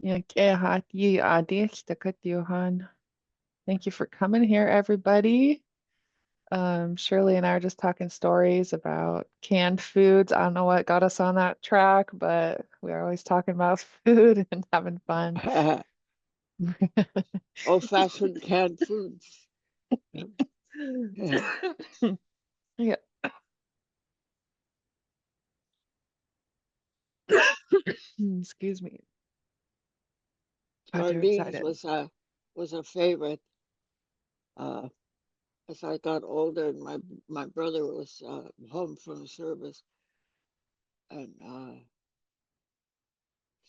Yeah, thank you for coming here, everybody. Shirley and I are just talking stories about canned foods. I don't know what got us on that track, but we're always talking about food and having fun. Old-fashioned canned foods. Yeah. Excuse me. Got too Sardines excited. was a favorite. Uh, as I got older, and my brother was home from service, and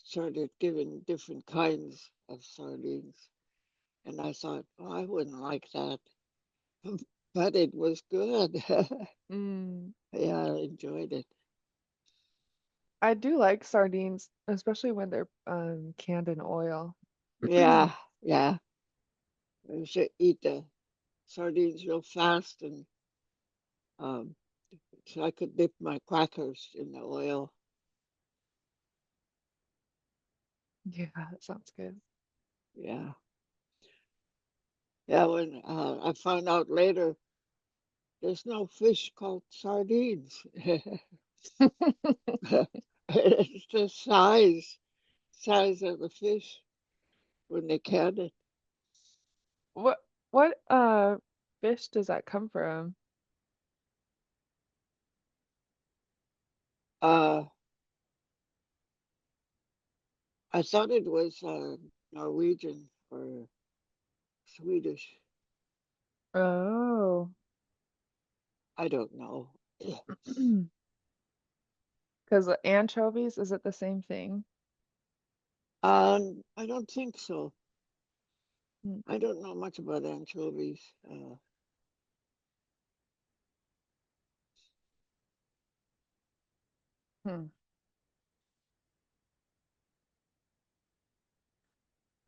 started giving different kinds of sardines, and I thought, oh, I wouldn't like that, but it was good. Mm, Yeah, I enjoyed it. I do like sardines, especially when they're canned in oil. Yeah, yeah. I should eat the sardines real fast, and um, so I could dip my crackers in the oil. Yeah, that sounds good. Yeah, yeah. When I found out later, there's no fish called sardines. It's the size of the fish when they can it. What fish does that come from? Uh, I thought it was Norwegian or Swedish. Oh, I don't know. because anchovies, is it the same thing? I don't think so. I don't know much about anchovies. Hmm.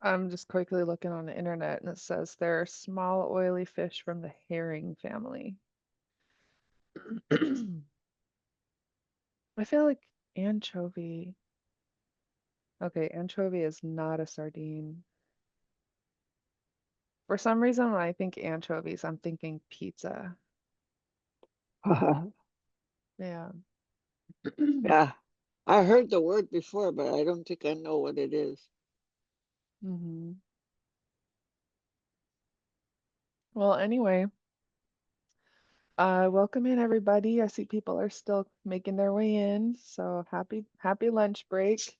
I'm just quickly looking on the internet and it says they're small oily fish from the herring family. I feel like anchovy. Okay, anchovy is not a sardine. For some reason, when I think anchovies, I'm thinking pizza. Yeah. Yeah, I heard the word before, but I don't think I know what it is. hmm Well, anyway, welcome in everybody. I see people are still making their way in, so happy lunch break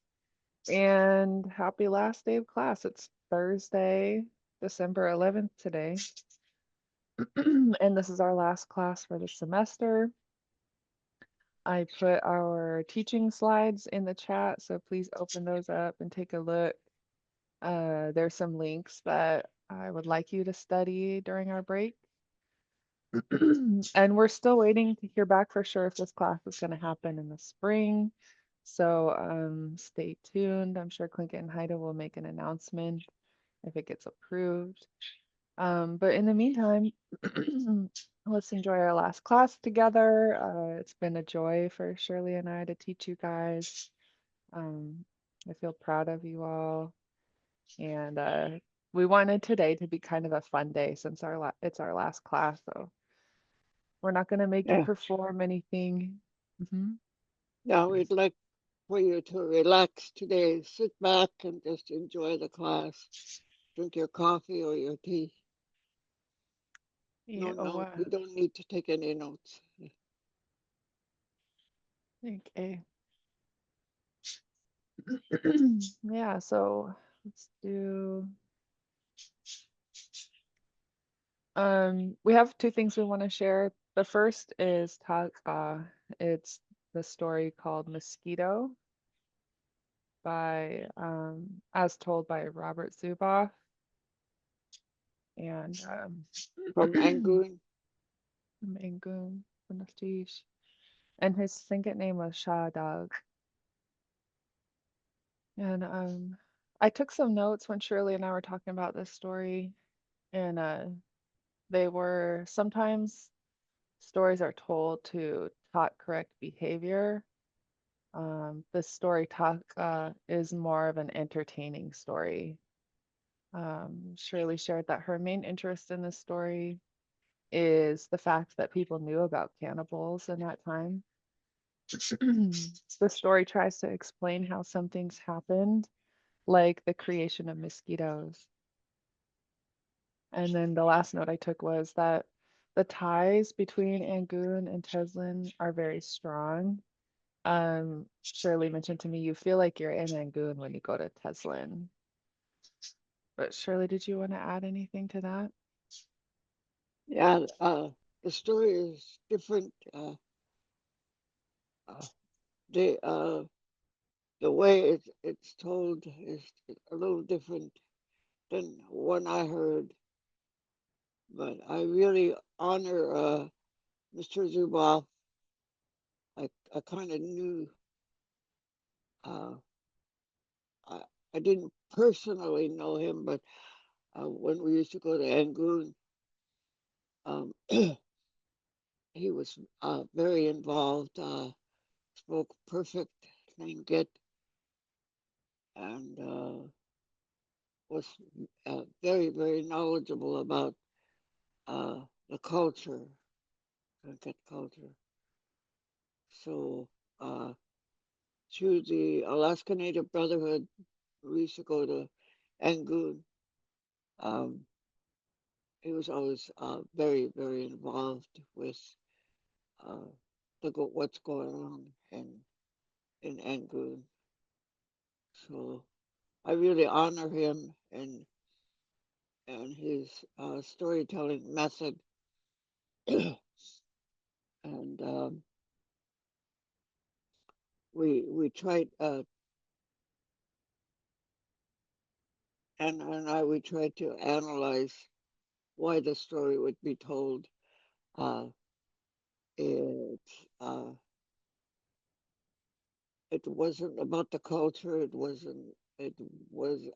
and happy last day of class. It's Thursday, December 11th today, and this is our last class for the semester. I put our teaching slides in the chat, so please open those up and take a look. There's some links that I would like you to study during our break. And we're still waiting to hear back for sure if this class is going to happen in the spring. So stay tuned. I'm sure Clinkett and Haida will make an announcement if it gets approved. But in the meantime, let's enjoy our last class together. It's been a joy for Shirley and I to teach you guys. Um, I feel proud of you all. And we wanted today to be kind of a fun day since it's our last class. So we're not going to make you Yeah. perform anything. hmm Now we'd like for you to relax today. Sit back and just enjoy the class. Drink your coffee or your tea. Yeah, No oh, note. You don't need to take any notes. okay. Yeah, so let's do we have two things we want to share. The first is talk it's the story called Mosquito by as told by Robert Zuboff and From Angoon. Mangoon Prestige. And his Tlingit name was Shah Dog. And I took some notes when Shirley and I were talking about this story, and they were sometimes stories are told to taught correct behavior, This story talk is more of an entertaining story. Shirley shared that her main interest in this story is the fact that people knew about cannibals in that time. The story tries to explain how some things happened, like the creation of mosquitoes. And then the last note I took was that the ties between Angoon and Teslin are very strong. Shirley mentioned to me, you feel like you're in Angoon when you go to Teslin. But Shirley, did you want to add anything to that? Yeah, the story is different. Uh, they the way it's told is a little different than one I heard, but I really honor Mr. Zuboff. I kind of knew uh, I, I didn't personally know him, but when we used to go to Angoon, um, he was very involved, spoke perfect Lingit, and was very, very knowledgeable about the culture, Lingit culture. So, uh, through the Alaska Native Brotherhood, we used to go to Angoon. Um, he was always very, very involved with uh, what's going on in Angoon. So I really honor him and his storytelling method. And we tried and I we tried to analyze why the story would be told. Uh, it uh, it wasn't about the culture. It wasn't. It was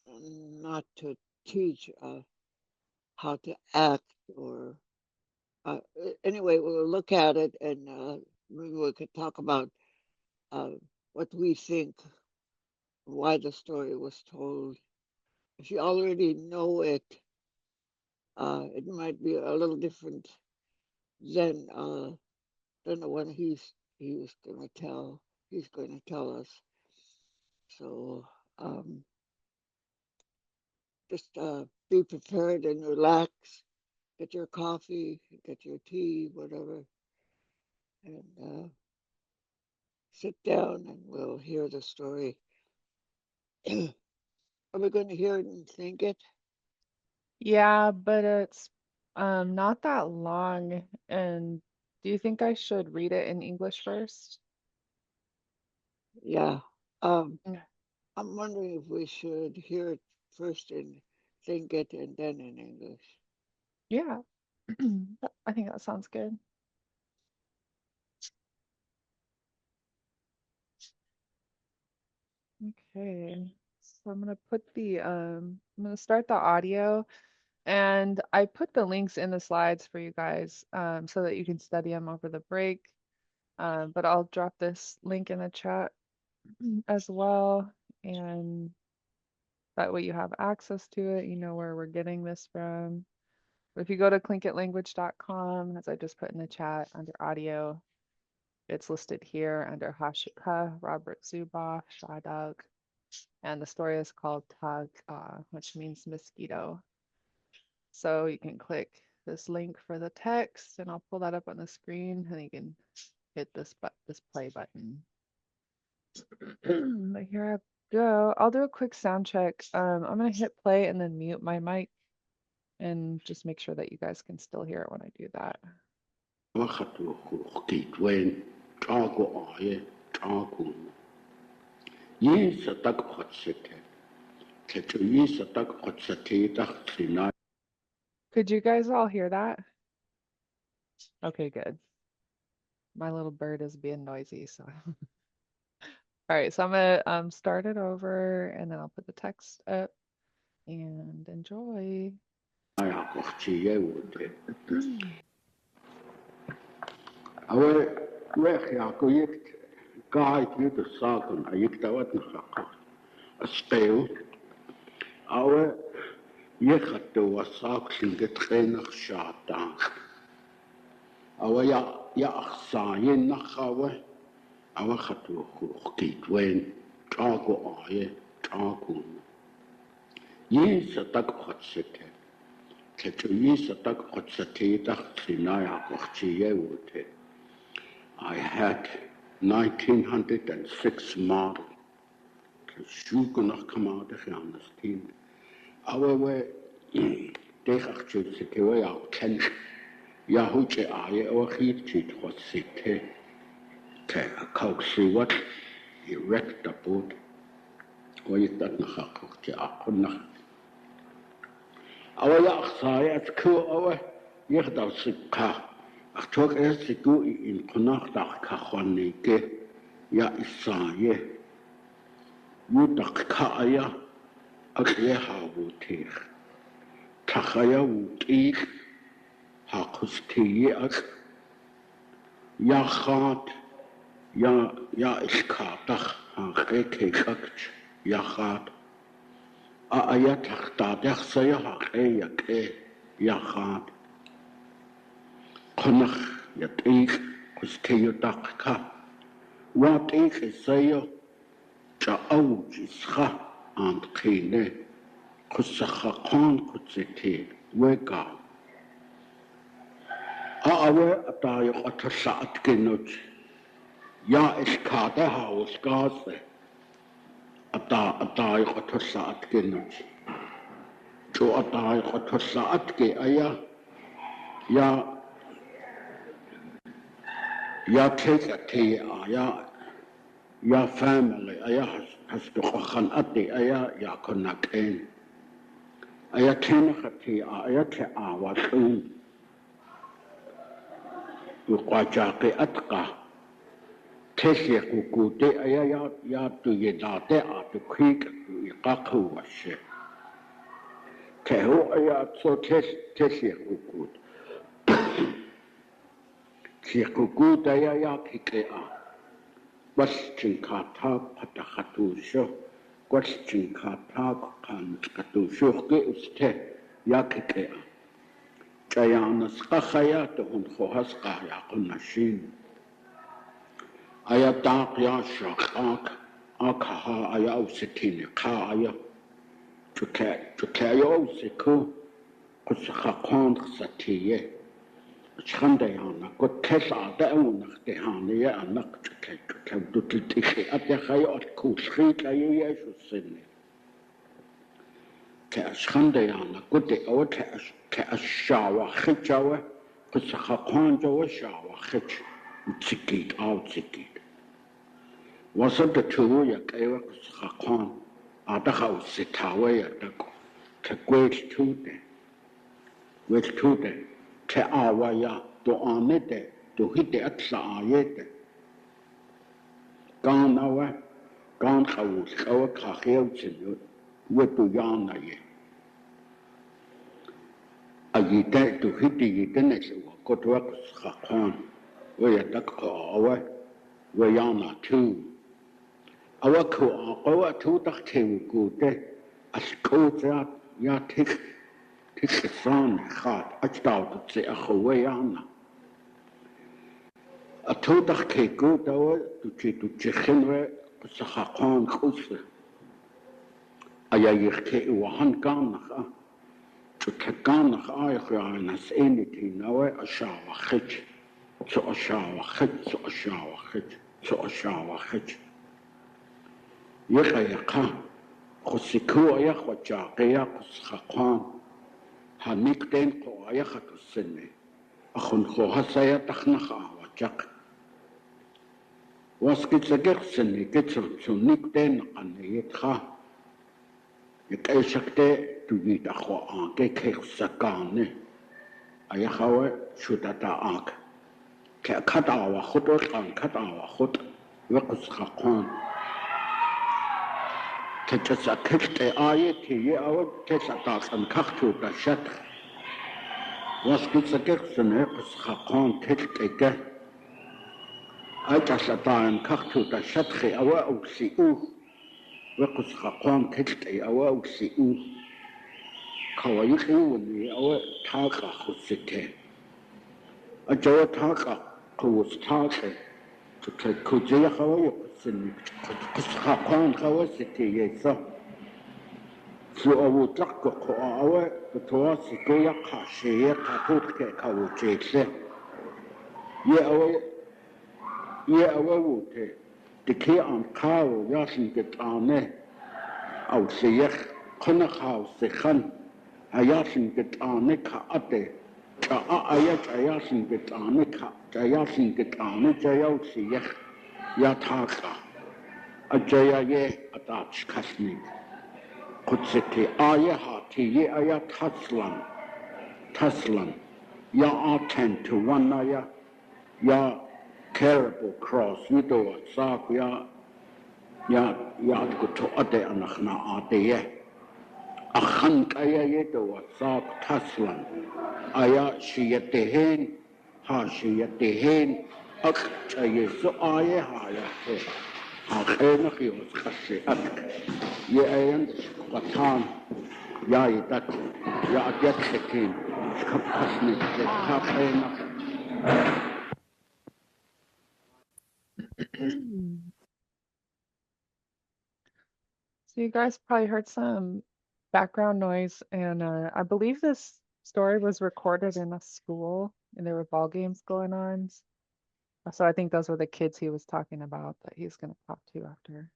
not to teach how to act or anyway. We'll look at it and maybe we could talk about uh, what we think, why the story was told. If you already know it, it might be a little different than than the one he's going to tell. He's going to tell us. So um, just be prepared and relax. Get your coffee, get your tea, whatever, and sit down and we'll hear the story. Are we going to hear it and think it? Yeah, but it's not that long. And do you think I should read it in English first? Yeah. Um, Yeah. I'm wondering if we should hear it first and think it and then in English. Yeah, I think that sounds good. Okay. So I'm gonna start the audio and I put the links in the slides for you guys so that you can study them over the break. But I'll drop this link in the chat as well. And that way you have access to it. You know where we're getting this from. But if you go to clinkitlanguage.com, as I just put in the chat under audio, it's listed here under Hashika, Robert Zuboff, Shadag, and the story is called Tag, which means mosquito. So you can click this link for the text, and I'll pull that up on the screen, and you can hit this play button. But here I go. I'll do a quick sound check. I'm gonna hit play and then mute my mic and just make sure that you guys can still hear it when I do that. Could you guys all hear that? Okay, good. My little bird is being noisy, so. All right, so I'm gonna start it over and then I'll put the text up and enjoy. Weg ja, project guide you the saken, ik dat wat nog een speel. Oude, je gaat door saken getraind schatan. Oude ja, je nog oude gaat door goed wen, trago aje, trago. Je zat ook goed zitten. Je zat ook goed zitten, dacht je, nou ja, wacht je wordt. I had 1906 model. Zoeken nog gemaakt gaan als team. We tegen je zitten we ja ken. Ja hoe je je ook hier zit wat zitten. Kijk, kook zie wat. Je rekt de boot. Hoe je dat nog gekocht je akkoord nog. Ja, zei het koe je dat ze ka. Ach toch eerst ik in vannacht dag ka gewoon niet. Ja, ik zei je. Je dacht ka ja. Als je houdt tegen. Takaya wordt ik. Hakustie als. Ja gaat. Ja ik ga dag. Gekijk. Ja gaat. Ja dacht dat zei ja ja gaat. Konnig ja ik. Kustie dacht ka. Wat ik zei ja oud is ga. Aan het kine. Kusakhan kutsete wega. We atayo atasat genut. Ja is kade haus gaze. Atayo atasat genut. Jo atayo atasat ge ja take a te ja family has to khan ate ja konaken. Kenakati te awatun. Uqajaqi atqa. Tesi kukute ya tu yedate atu kwik iqaqu washe. Tehu so tesi kukut. Si kukut ya kikea. Was chinkata patakhatu question kata kan katu shurke uste yakike chayana skhakhaya to hun khohas qaya qunashin ayata ya shaqaq akha aya usitini qaya tukayo usiku quskhaqon khsatiye chandayana ko kesa da unakhte haniya anak tukadu tiltikhi atyakhaya kushri kaye shusinne كأشخنديانا قد أو كأشاوة خجاوة قصخقان جوا شاوة خج تسكيد أو تسكيد وصلت ترويا كأيوة قصخقان أدخل ستاوية دكو كقويل توده كأوايا دوانده دوهيد أتسا آيته كان خوش كاخيو تسنو وتجانا يه. أجيتا تهدي يدنس وقدوة خقان ويتقى ويانا تو. أوكو أقوى تو تختي وقوده أسكوزات يا تكسان خات أجداد تسي أخويانا. أتو تختي قوده تجخنوه سخقان خوصه. يختي وهن كانخ تتكانخ خيانس إنتي نوى أشاوى خج أشاوى خج يقا خسكو يخوى جاقيا قسخقان هنيكتين قوى يخط السنة أخن خوها سيتخنخ وجاق واسكت سجق سنة كتر سنيكتين قنيتخا يكأشكت تجيد أخوان كيك سكانه أي خوي شو تتاعك كأكتا وخطر كان كتا وخطر وقص خقان كتسكت آيتي أو كتسكت أنكختو تشتر واسكت سكت سنة قص خقان كتك ai ta sa ta an khak thu ta shat khe awa u si u we kus kha kwang thik te awa u si u khawai khu ni awa tha ka khu se the a jawa tha ka khu tha khe to ke khu je ya khawa yo sin kus kha kwang khawa se te ye sa su awu tak ko ko awa to si ko ya kha she ya kha khu ke kha u je se ye awa wu te ke an khao ya sin ke ane au se ye khona khao se khan aya sin ke ane kha ate cha aya cha ya sin ke ane kha cha ya sin ke ane cha ya se ye ya tha kha a cha ya ye ata khasni khut se te aya ha te ye aya taslan ya aten to one ya terrible cross you do sa ya ko to ate anakhna ate ye akhan kaya ye do sa taslan aya shiyatehen ha shiyatehen ak chaye so aye ha ya he ha khena khi os khasse ak ye ayan qatan ya itat ya atyat khatin khap khasni kha khena So you guys probably heard some background noise, and I believe this story was recorded in a school, and there were ball games going on. So I think those were the kids he was talking about that he's going to talk to after.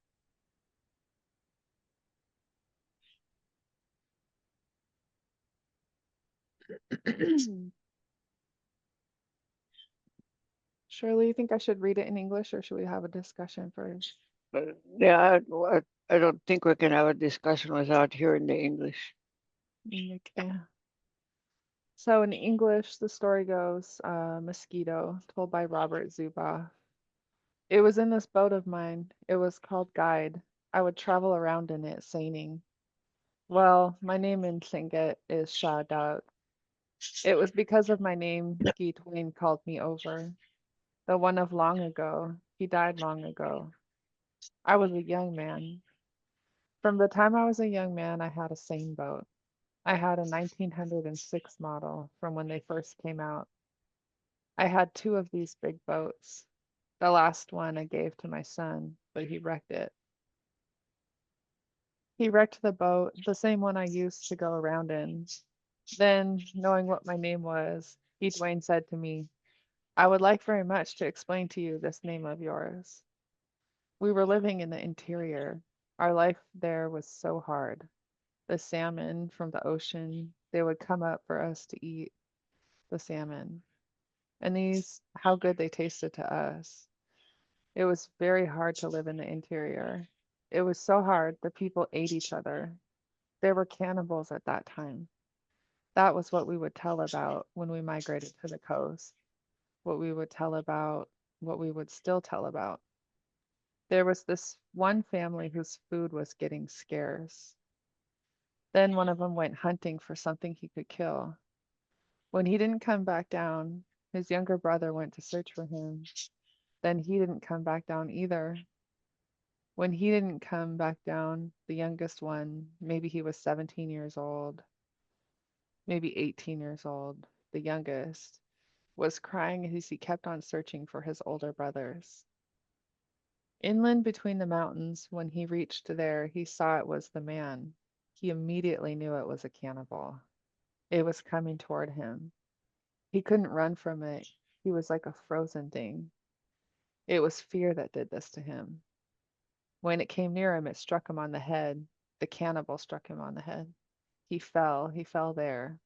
Shirley, you think I should read it in English, or should we have a discussion first? Yeah, I don't think we can have a discussion without hearing the English. Okay. So in English, the story goes, Mosquito, told by Robert Zuboff. It was in this boat of mine. It was called Guide. I would travel around in it, sailing. Well, my name in Tlingit is Shah Daud. It was because of my name Guy Twain called me over. The one of long ago. He died long ago. I was a young man. From the time I was a young man, I had a seine boat. I had a 1906 model from when they first came out. I had two of these big boats. The last one I gave to my son, but he wrecked it. He wrecked the boat, the same one I used to go around in. Then, knowing what my name was, Dwayne said to me, I would like very much to explain to you this name of yours. We were living in the interior. Our life there was so hard. The salmon from the ocean, they would come up for us to eat the salmon. And these, how good they tasted to us. It was very hard to live in the interior. It was so hard the people ate each other. There were cannibals at that time. That was what we would tell about when we migrated to the coast, what we would tell about, what we would still tell about. There was this one family whose food was getting scarce. Then one of them went hunting for something he could kill. When he didn't come back down, his younger brother went to search for him. Then he didn't come back down either. When he didn't come back down, the youngest one, maybe he was 17 years old, maybe 18 years old, the youngest, was crying as he kept on searching for his older brothers. Inland between the mountains, when he reached there, he saw it was the man. He immediately knew it was a cannibal. It was coming toward him. He couldn't run from it. He was like a frozen thing. It was fear that did this to him. When it came near him, it struck him on the head. The cannibal struck him on the head. He fell there.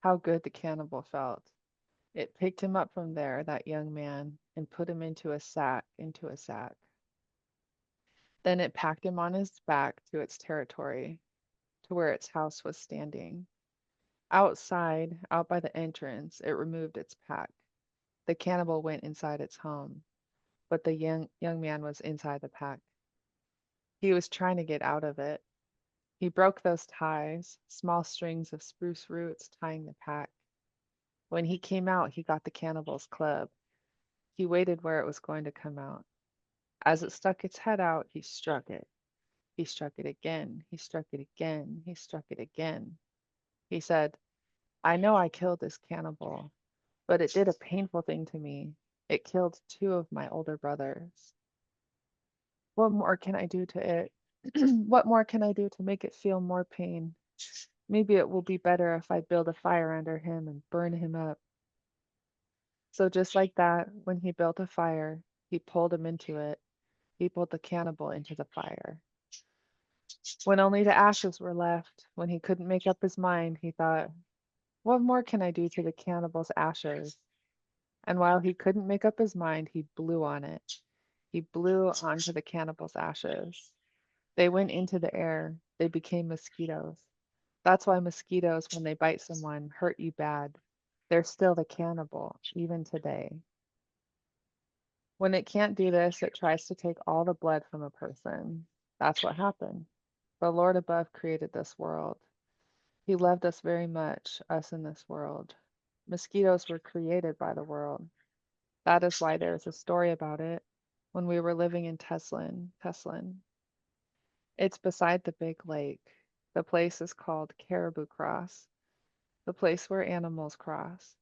How good the cannibal felt. It picked him up from there, that young man, and put him into a sack. Then it packed him on his back to its territory, to where its house was standing. Outside, out by the entrance, it removed its pack. The cannibal went inside its home, but the young man was inside the pack. He was trying to get out of it. He broke those ties, small strings of spruce roots tying the pack. When he came out, he got the cannibal's club. He waited where it was going to come out. As it stuck its head out, he struck it. He struck it again. He struck it again. He struck it again. He said, I know I killed this cannibal, but it did a painful thing to me. It killed two of my older brothers. What more can I do to it? What more can I do to make it feel more pain? Maybe it will be better if I build a fire under him and burn him up. So just like that, when he built a fire, he pulled him into it. He pulled the cannibal into the fire. When only the ashes were left, when he couldn't make up his mind, he thought, what more can I do to the cannibal's ashes? And while he couldn't make up his mind, he blew on it. He blew onto the cannibal's ashes. They went into the air. They became mosquitoes. That's why mosquitoes, when they bite someone, hurt you bad. They're still the cannibal, even today. When it can't do this, it tries to take all the blood from a person. That's what happened. The Lord above created this world. He loved us very much, us in this world. Mosquitoes were created by the world. That is why there is a story about it when we were living in Teslin. It's beside the big lake. The place is called Caribou Cross, the place where animals cross.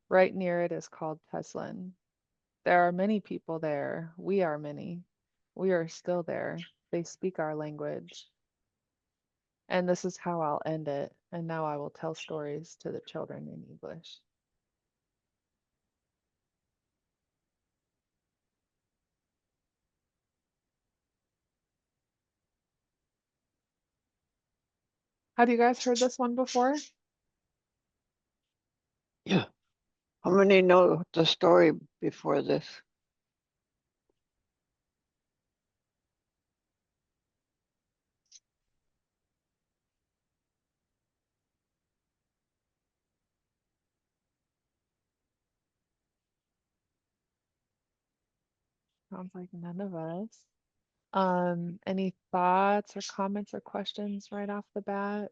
Right near it is called Teslin. There are many people there. We are many. We are still there. They speak our language. And this is how I'll end it. And now I will tell stories to the children in English. Have you guys heard this one before? Yeah. How many know the story before this? Sounds like none of us. Any thoughts or comments or questions right off the bat?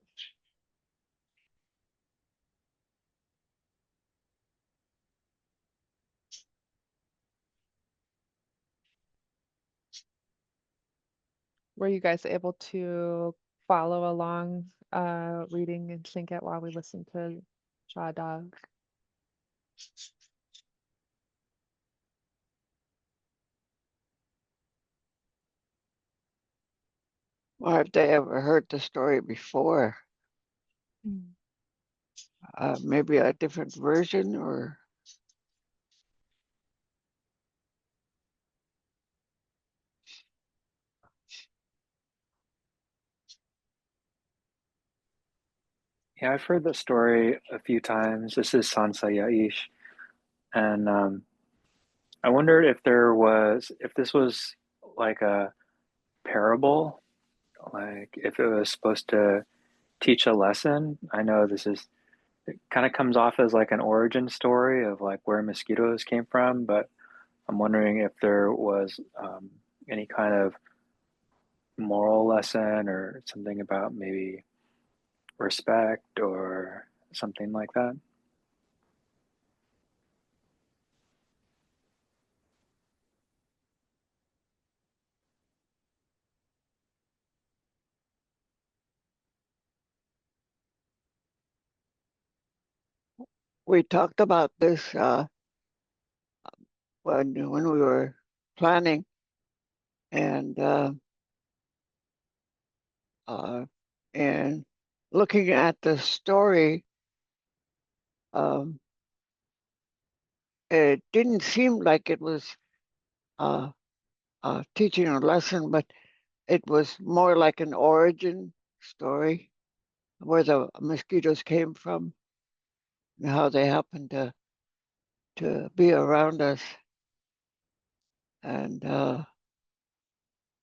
Were you guys able to follow along, reading and sync it while we listen to Shaw Dog? Or have they ever heard the story before? Mm. Maybe a different version or Yeah, I've heard the story a few times. This is Sansa Yaish, and I wondered if this was like a parable, like if it was supposed to teach a lesson. I know it kind of comes off as like an origin story of like where mosquitoes came from, but I'm wondering if there was any kind of moral lesson or something about maybe respect or something like that. we talked about this when we were planning and uh, and looking at the story, um, it didn't seem like it was uh, teaching a lesson, but it was more like an origin story where the mosquitoes came from and how they happened to be around us. And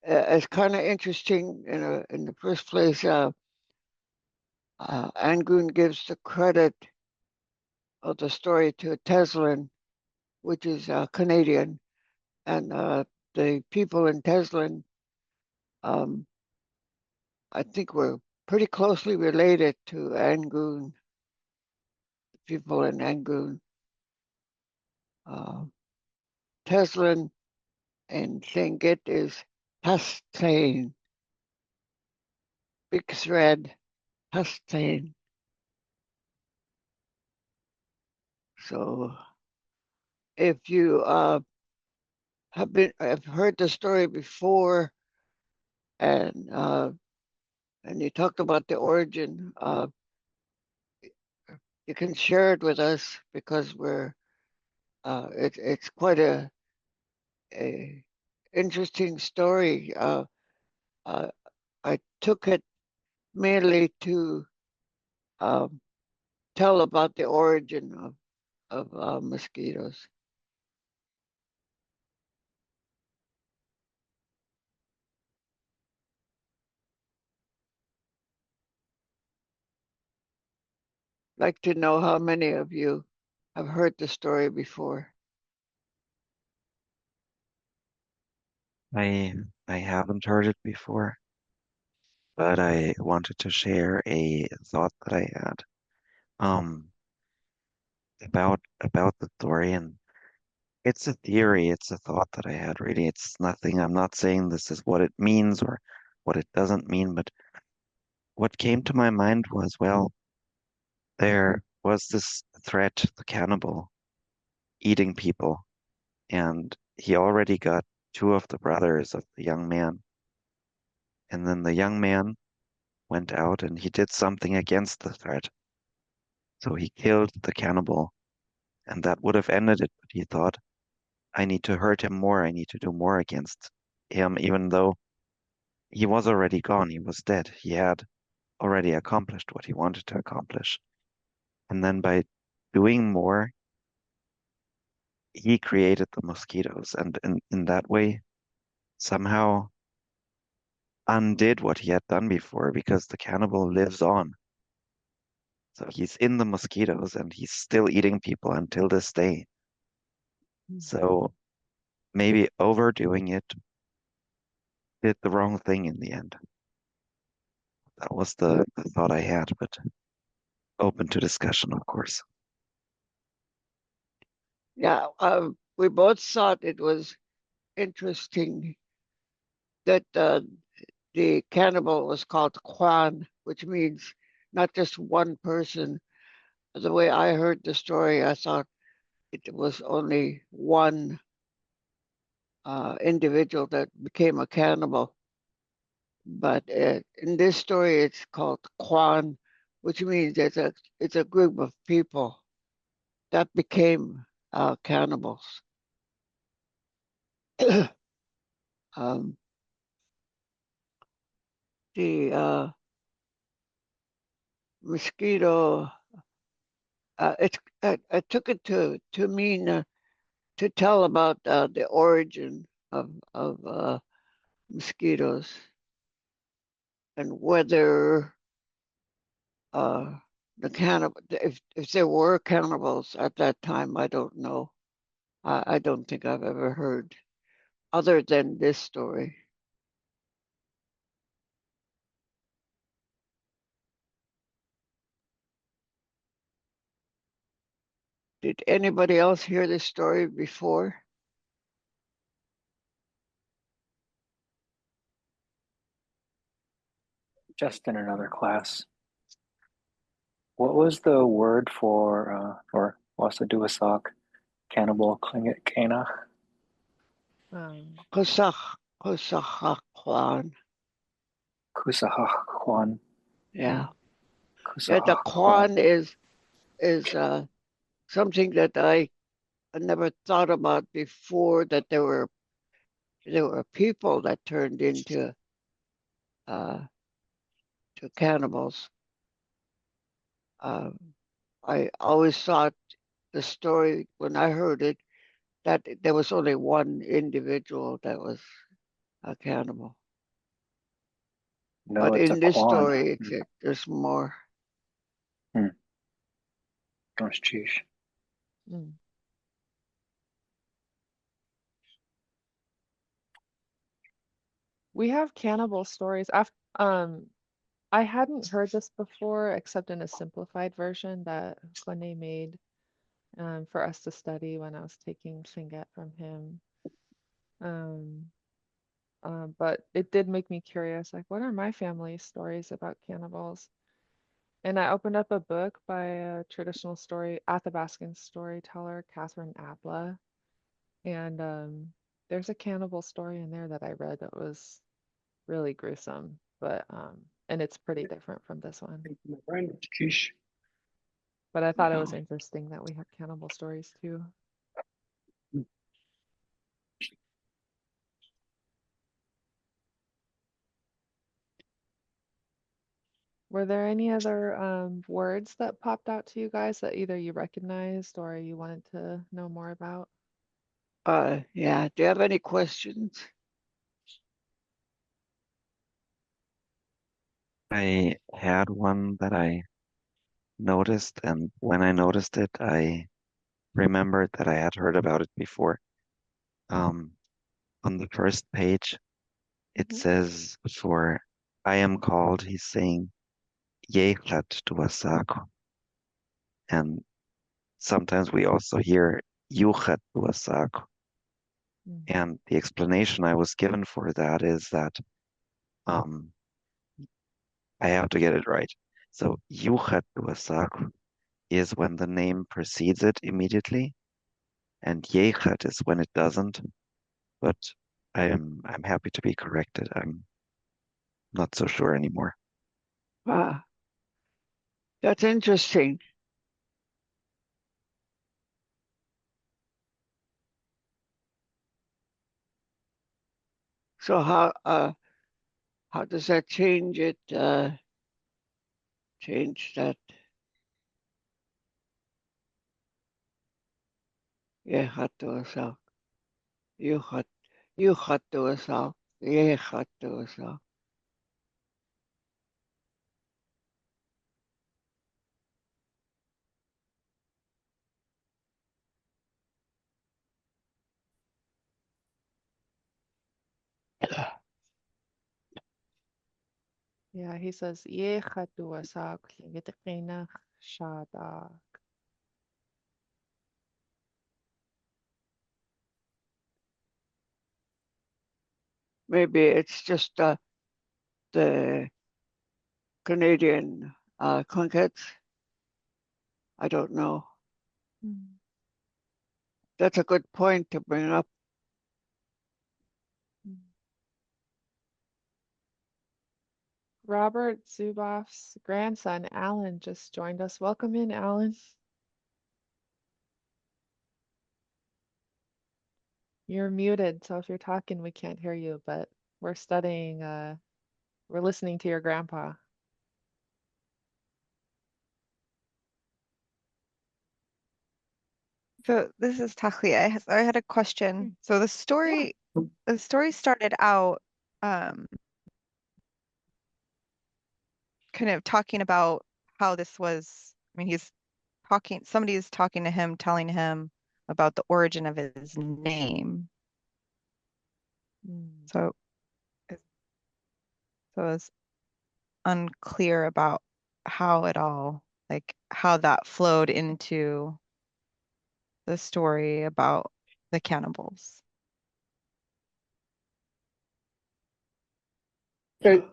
it's kind of interesting in the first place. Angoon gives the credit of the story to Teslin, which is Canadian, and the people in Teslin, um, I think, were pretty closely related to Angoon, the people in Angoon. Uh, Teslin and Lingit is Pastain. Big thread, Pastain. So if you have heard the story before and you talked about the origin, you can share it with us because it's quite a interesting story. Uh, I took it mainly to um, tell about the origin of mosquitoes. Like to know how many of you have heard the story before. I I haven't heard it before, but I wanted to share a thought that I had um about the story, and it's a theory, it's a thought that I had really. It's nothing. I'm not saying this is what it means or what it doesn't mean, but what came to my mind was, well, there was this threat, the cannibal eating people, and he already got two of the brothers of the young man. And then the young man went out and he did something against the threat. So he killed the cannibal, and that would have ended it. But he thought, I need to hurt him more. I need to do more against him, even though he was already gone. He was dead. He had already accomplished what he wanted to accomplish. And then by doing more, he created the mosquitoes. And in that way, somehow undid what he had done before because the cannibal lives on. So he's in the mosquitoes and he's still eating people until this day. So maybe overdoing it did the wrong thing in the end. That was the thought I had, but open to discussion, of course. Yeah, we both thought it was interesting that the cannibal was called Kwan, which means not just one person. The way I heard the story, I thought it was only one individual that became a cannibal. But in this story, it's called Kwan, which means it's a group of people that became cannibals. um, the mosquito, I took it to mean to tell about the origin of mosquitoes and whether uh, the cannibal, if there were cannibals at that time, I don't know. I don't think I've ever heard other than this story. Did anybody else hear this story before? Just in another class. What was the word for Wasaduasak, cannibal, Klingit Kana? Um, Kosach, Kosachakwan. Kusahak Kwan. Yeah. Yeah, the Kusahak Kwan Kwan. is something that I never thought about before, that there were people that turned into uh, to cannibals. Um, I always thought the story when I heard it that there was only one individual that was a cannibal. No, But it's a in this Kwan. story, there's more. Hmm. Gosh, geez. mm. We have cannibal stories. I hadn't heard this before, except in a simplified version that Kone made. for us to study when I was taking Lingit from him. Um, but it did make me curious, like, what are my family stories about cannibals? And I opened up a book by a traditional Athabascan storyteller, Catherine Abla, and there's a cannibal story in there that I read that was really gruesome, but and it's pretty different from this one. But I thought it was interesting that we have cannibal stories too. Were there any other words that popped out to you guys that either you recognized or you wanted to know more about? Yeah. Do you have any questions? I had one that I noticed, and when I noticed it, I remembered that I had heard about it before. Um, on the first page, it Mhm. says for I am called, he's saying Yechat Tuasaku. And sometimes we also hear Yuchat Tuasaku. Mm. And the explanation I was given for that is that um, I have to get it right. So Yuchat Tuasaku is when the name precedes it immediately, and Yechat is when it doesn't. But I'm happy to be corrected. I'm not so sure anymore. Ah, that's interesting. So how does that change it? Change that? Yechat Tuasaku. Yuchat Yuchat Tuasaku. Yechat Tuasaku. Yeah, he says, "Ye khatu asak ligitina shada." Maybe it's just the Canadian Klunkets. I don't know. Mm. That's a good point to bring up. Mm. Robert Zuboff's grandson, Alan, just joined us. Welcome in, Alan. You're muted, so if you're talking, we can't hear you, but we're studying, we're listening to your grandpa. So this is Tahlia. So I had a question. So the story started out um, kind of talking about how this was. I mean, somebody is talking to him, telling him about the origin of his name. Mm. So, it's unclear about how it all, like how that flowed into the story about the cannibals. Hey,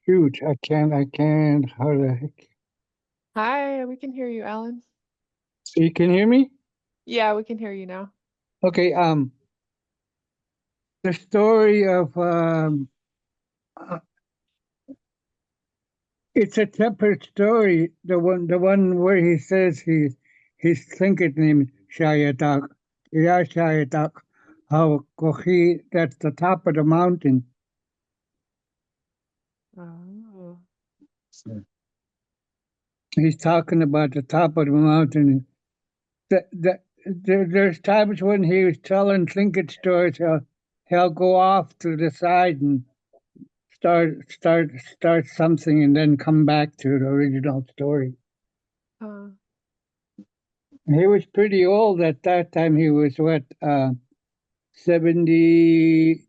shoot, I can't, how the heck? Hi, we can hear you, Alan. So you can hear me? Yeah, we can hear you now. Okay, the story of, uh, it's a separate story, the one where he says his trinket name, Shayatak, Ya Shayatak, how Kohi, that's the top of the mountain. Oh. He's talking about the top of the mountain. There's times when he was telling trinket stories, he'll go off to the side and start something and then come back to the original story. Uh, He was pretty old at that time. He was what, 70,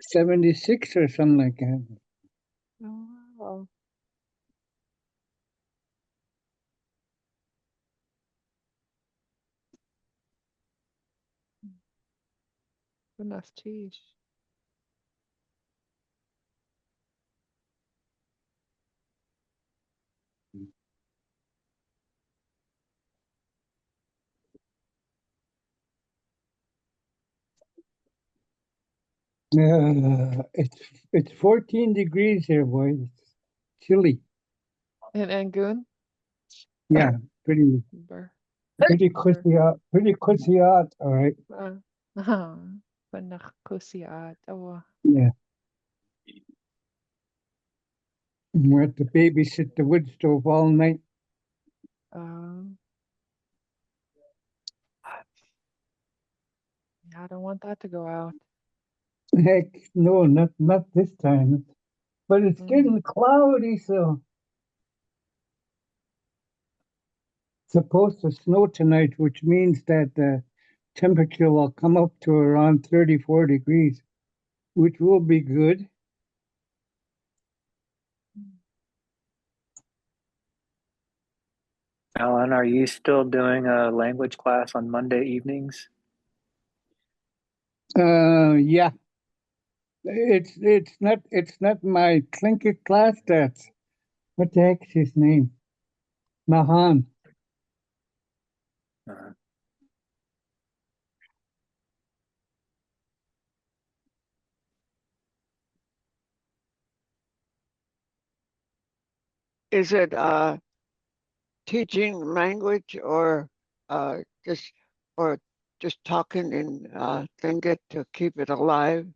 76 or something like that. oh, wow. Enough cheese. It's 14 degrees here, boy. It's chilly. In Angoon? Yeah, pretty Burr. pretty Burr. cushy out. Pretty cushy out. All right. Panakkusiat. Oh, Yeah. We had to babysit the wood stove all night. um, yeah, I don't want that to go out. Heck, no, not this time. But it's Mm. getting cloudy, so it's supposed to snow tonight, which means that the temperature will come up to around 34 degrees, which will be good. Alan, are you still doing a language class on Monday evenings? Yeah. It's not my Lingit Class. That's what the heck's his name? Mahan. Uh, Is it teaching language uh, just or just talking in Tlingit to keep it alive?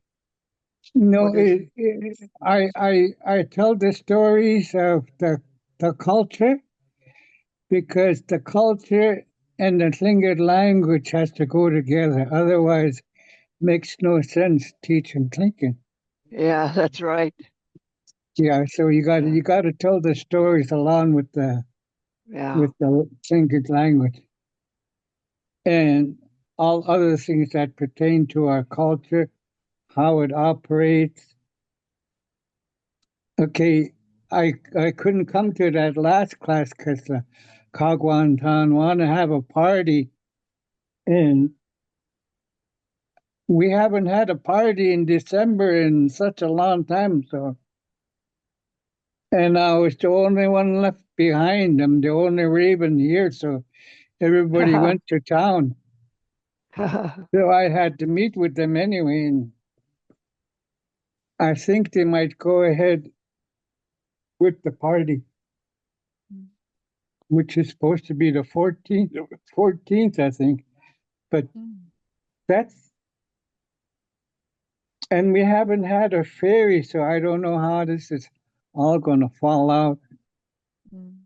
No, What is it? I tell the stories of the culture because the culture and the Tlingit language has to go together. Otherwise, makes no sense teaching Tlingit. Yeah, that's right. Yeah, so Yeah, you got to tell the stories along yeah, with the Tlingit language and all other things that pertain to our culture, how it operates. Okay, I couldn't come to that last class because the Kagwantan want to have a party, and we haven't had a party in December in such a long time. So, and I was the only one left behind. I'm the only Raven here, so everybody went to town. So I had to meet with them anyway, and I think they might go ahead with the party, Mm. which is supposed to be the 14th, I think. But Mm. that's and we haven't had a ferry, so I don't know how this is all going to fall out. Mm.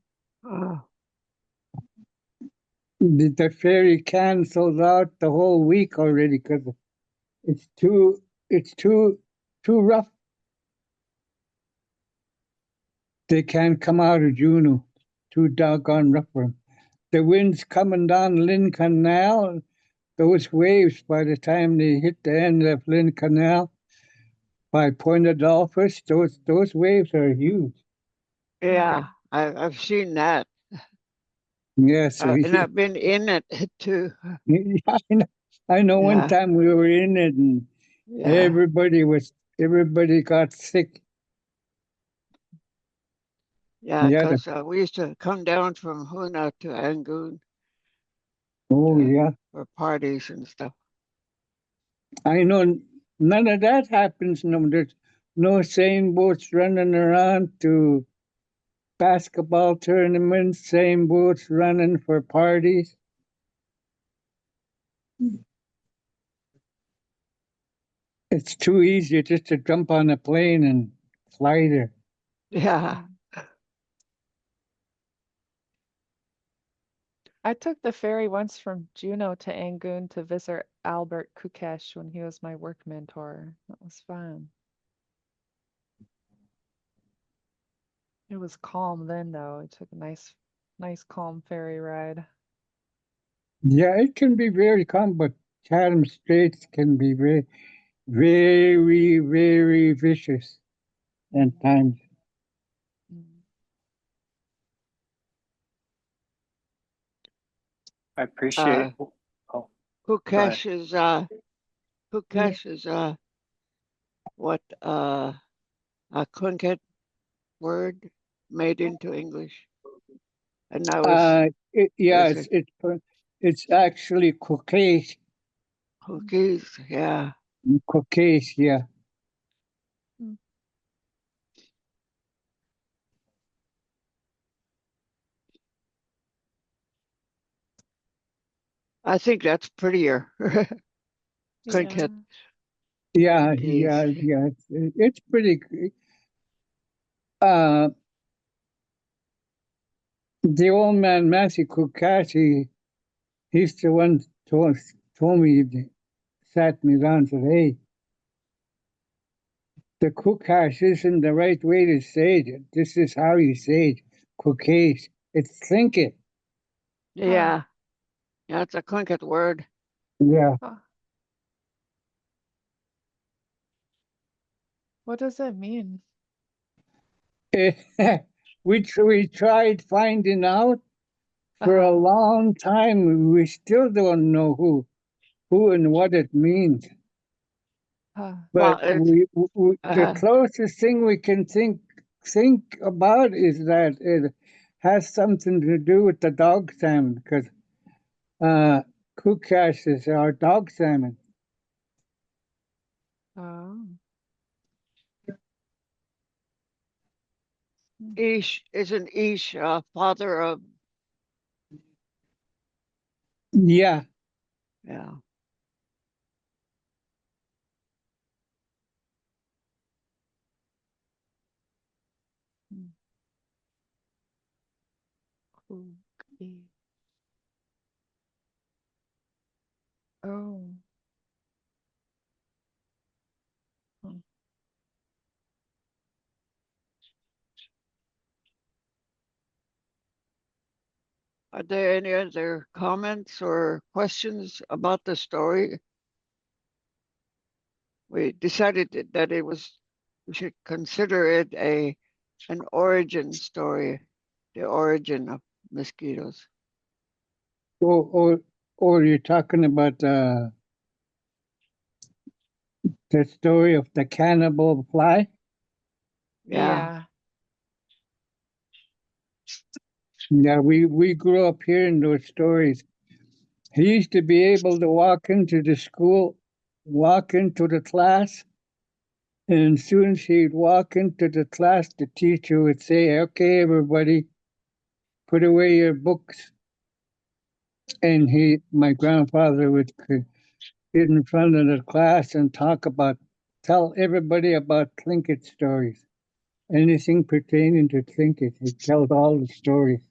Oh, The ferry canceled out the whole week already because it's too rough. They can't come out of Juneau. Too doggone rough for them. The wind's coming down Lynn Canal. Those waves, by the time they hit the end of Lynn Canal by Point Adolphus, those waves are huge. yeah, I've seen that, Yeah, so and I've been in it too. I know one Yeah, time we were in it and yeah, everybody got sick. yeah. Yeah, Because we used to come down from Huna to Angoon oh to, yeah. for parties and stuff. I know none of that happens. No, there's no sailboats running around to basketball tournaments, sailboats running for parties. It's too easy just to jump on a plane and fly there. Yeah, Mm. I took the ferry once from Juneau to Angoon to visit Albert Kukesh when he was my work mentor. That was fun. It was calm then, though. It took a nice calm ferry ride. Yeah, it can be very calm, but Chatham Straits can be very vicious at Mm. times. Mm. I appreciate. uh, Oh, go ahead. Kukesh is Kukesh is what a Tlingit word made into English, and I was what Yeah, is it? it's actually cookies. Cookies, yeah. Cookies, yeah. Mm. I think that's prettier. Yeah. Tlingit Yeah, cookies. yeah. It's pretty. Uh, the old man Matthew Kukashi, he's the one told me, sat me down and said, "Hey, the Kukash isn't the right way to say it. This is how you say it. Kukash. It's think it." Huh. Yeah, yeah, it's a Tlingit word. Yeah. Huh. What does it mean? We tried finding out for a Uh-huh. long time. We still don't know who and what it means. Huh. But Well, it's the uh, closest thing we can think about is that it has something to do with the dog salmon, because uh, Kukash is our dog salmon. Oh. Mm. Ish isn't Ish father of Yeah, yeah. Mm. Okay. Oh. Hmm. Are there any other comments or questions about the story? We decided that it was we should consider it an origin story, the origin of mosquitoes. or or you're talking about the story of the cannibal fly. Yeah. Yeah. Yeah, we grew up hearing those stories. He used to be able to walk into the school, walk into the class, and as soon as he'd walk into the class, the teacher would say, "Okay, everybody, put away your books." And my grandfather, would get in front of the class and tell everybody about Tlingit stories. Anything pertaining to Tlingit, he tells all the stories.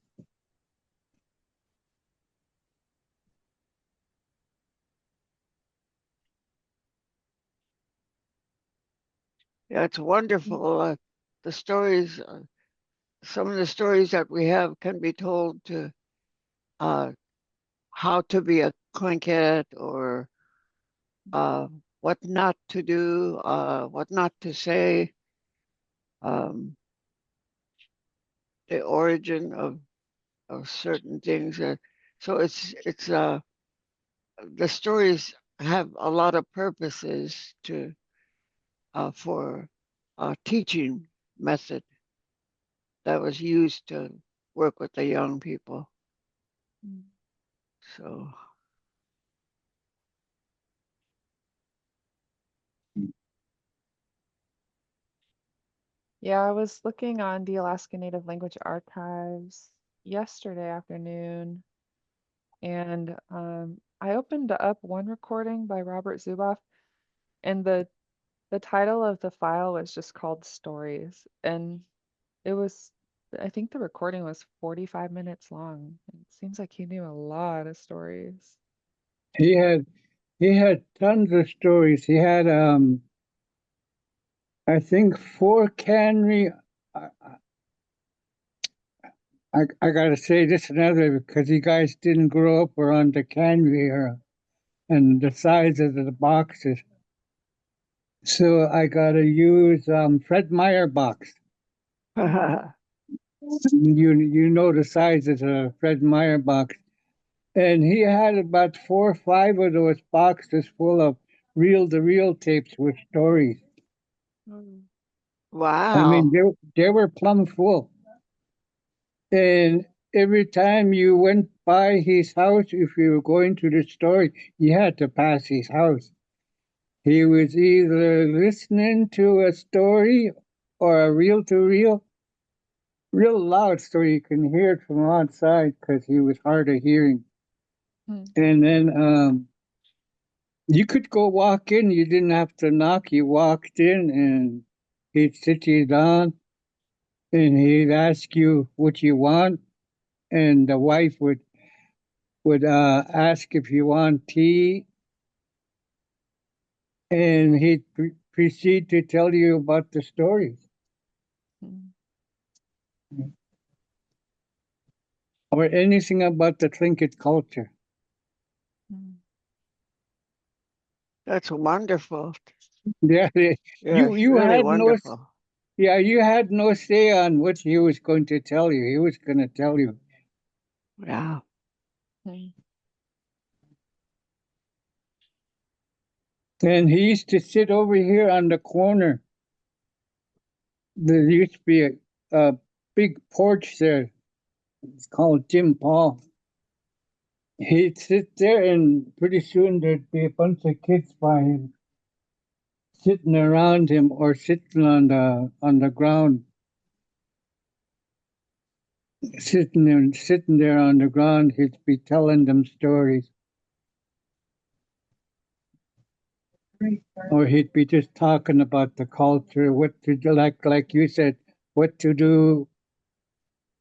Yeah, it's Mm. wonderful. The stories, some of the stories that we have can be told to uh, how to be a Tlingit or uh, what not to do, what not to say, um, the origin of certain things. So it's the stories have a lot of purposes to for teaching method that was used to work with the young people. Mm. So Yeah, I was looking on the Alaska Native Language Archives yesterday afternoon, and I opened up one recording by Robert Zuboff, and the title of the file was just called Stories, and it was, I think the recording was 45 minutes long. It seems like he knew a lot of stories. He had he had tons of stories. He had I think four cannery. I, I gotta say this another because you guys didn't grow up around the cannery era and the size of the boxes. So I gotta use Fred Meyer box. You know the size of the Fred Meyer box, and he had about 4 or 5 of those boxes full of reel-to-reel tapes with stories. Mm. I Wow. mean, they were plumb full. And every time you went by his house, if you were going to the store, you had to pass his house. He was either listening to a story or a reel to reel, real loud so you can hear it from outside because he was hard of hearing. Mm. And then you could go walk in, you didn't have to knock, you walked in and he'd sit you down and he'd ask you what you want. And the wife would ask if you want tea, and he'd proceed to tell you about the stories Mm. or anything about the Tlingit culture. Mm. That's wonderful. Yeah, Yes, you really had no wonderful. yeah, you had no say on what he was going to tell you. He was going to tell you, Yeah. Mm. and he used to sit over here on the corner. There used to be a big porch there. It's called Jim Paul. He'd sit there, and pretty soon there'd be a bunch of kids by him, sitting around him or sitting on the ground, sitting there on the ground. He'd be telling them stories, or he'd be just talking about the culture, what to do, like you said, what to do,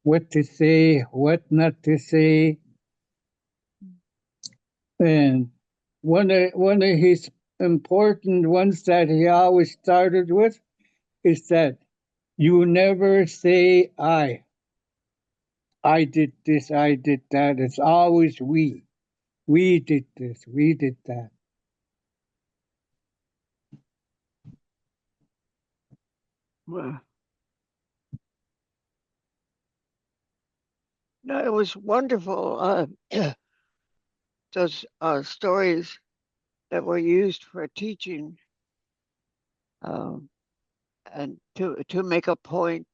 what to say, what not to say, and one of his important ones that he always started with is that you never say I. I did this, I did that. It's always we. We did this, we did that. Well, no, it was wonderful. Those stories that were used for teaching, um, and to make a point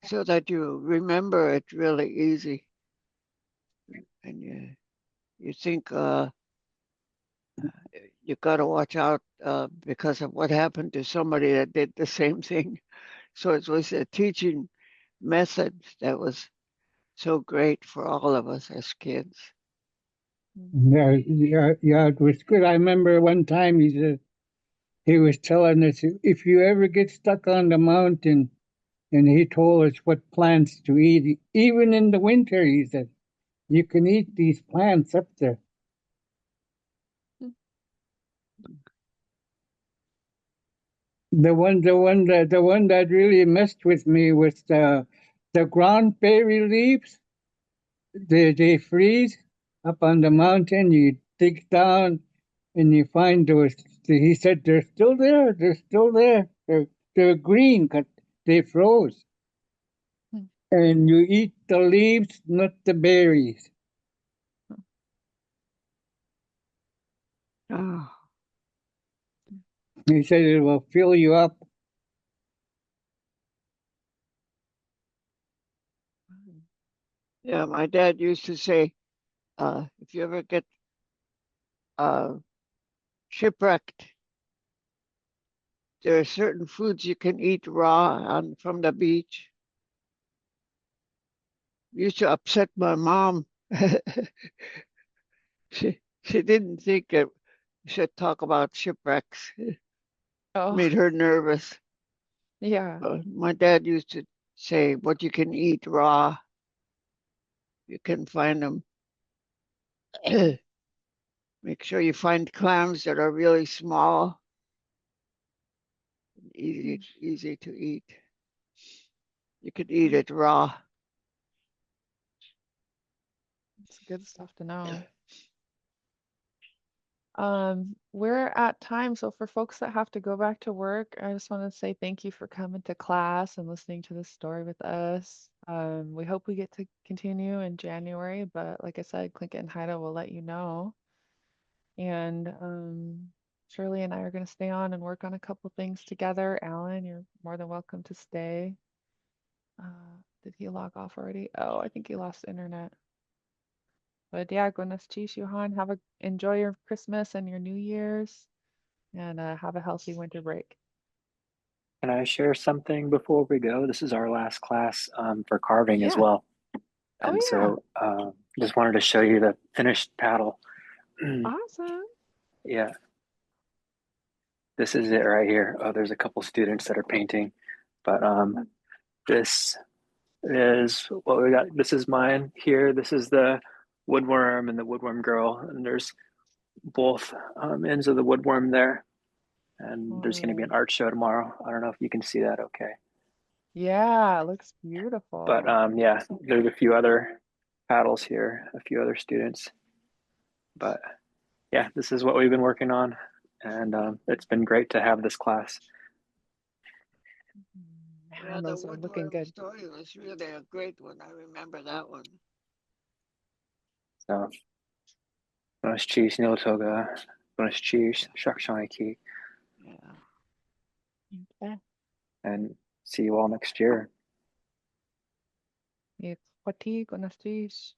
so that you remember it really easy. And you think you got to watch out because of what happened to somebody that did the same thing. So it was a teaching method that was so great for all of us as kids. Mm. Yeah, yeah, yeah, it was good. I remember one time he was telling us if you ever get stuck on the mountain, and he told us what plants to eat, even in the winter. He said you can eat these plants up there. Mm. The one that really messed with me was the ground berry leaves. They freeze up on the mountain. You dig down and you find those. He said they're still there. They're still there. They're green because they froze. Mm. And you eat the leaves, not the berries. Oh, He said it will fill you up. yeah, my dad used to say, if you ever get uh, shipwrecked, there are certain foods you can eat raw from the beach. Used to upset my mom. She didn't think that we should talk about shipwrecks. It Oh, made her nervous. yeah. My dad used to say, "What you can eat raw, you can find them. Make sure you find clams that are really small, Mm. easy to eat. You could eat it raw." It's good stuff to know. We're at time, so for folks that have to go back to work, I just want to say thank you for coming to class and listening to this story with us. We hope we get to continue in January, but like I said, Clinkett and Haida will let you know. And Shirley and I are going to stay on and work on a couple things together. Alan, you're more than welcome to stay. Did he log off already? Oh, I think he lost internet. But yeah, buenas noches, Johan. Enjoy your Christmas and your New Year's, and have a healthy winter break. Can I share something before we go? This is our last class for carving as Yeah. well. Oh, And yeah. so just wanted to show you the finished paddle. Awesome. Yeah. This is it right here. Oh, there's a couple students that are painting, but this is what we got. This is mine here. This is the woodworm and the woodworm girl, and there's both ends of the woodworm there. And there's going to be an Oh, art show tomorrow. I don't know if you can see that okay. yeah, it looks But beautiful. yeah, there's a few other paddles here, a few other students. But yeah, this is what we've been working on, and it's been great to have this class. Yeah, Man, the those are looking woodworm good. story was really a great one. I remember that one. So, buenos cheese, Nilotoga, buenos cheese, Shakshaniki, Yeah. Okay. and see you all next year. Buenas noches.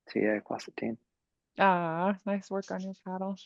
See you, class 18. Ah, nice work on your paddle.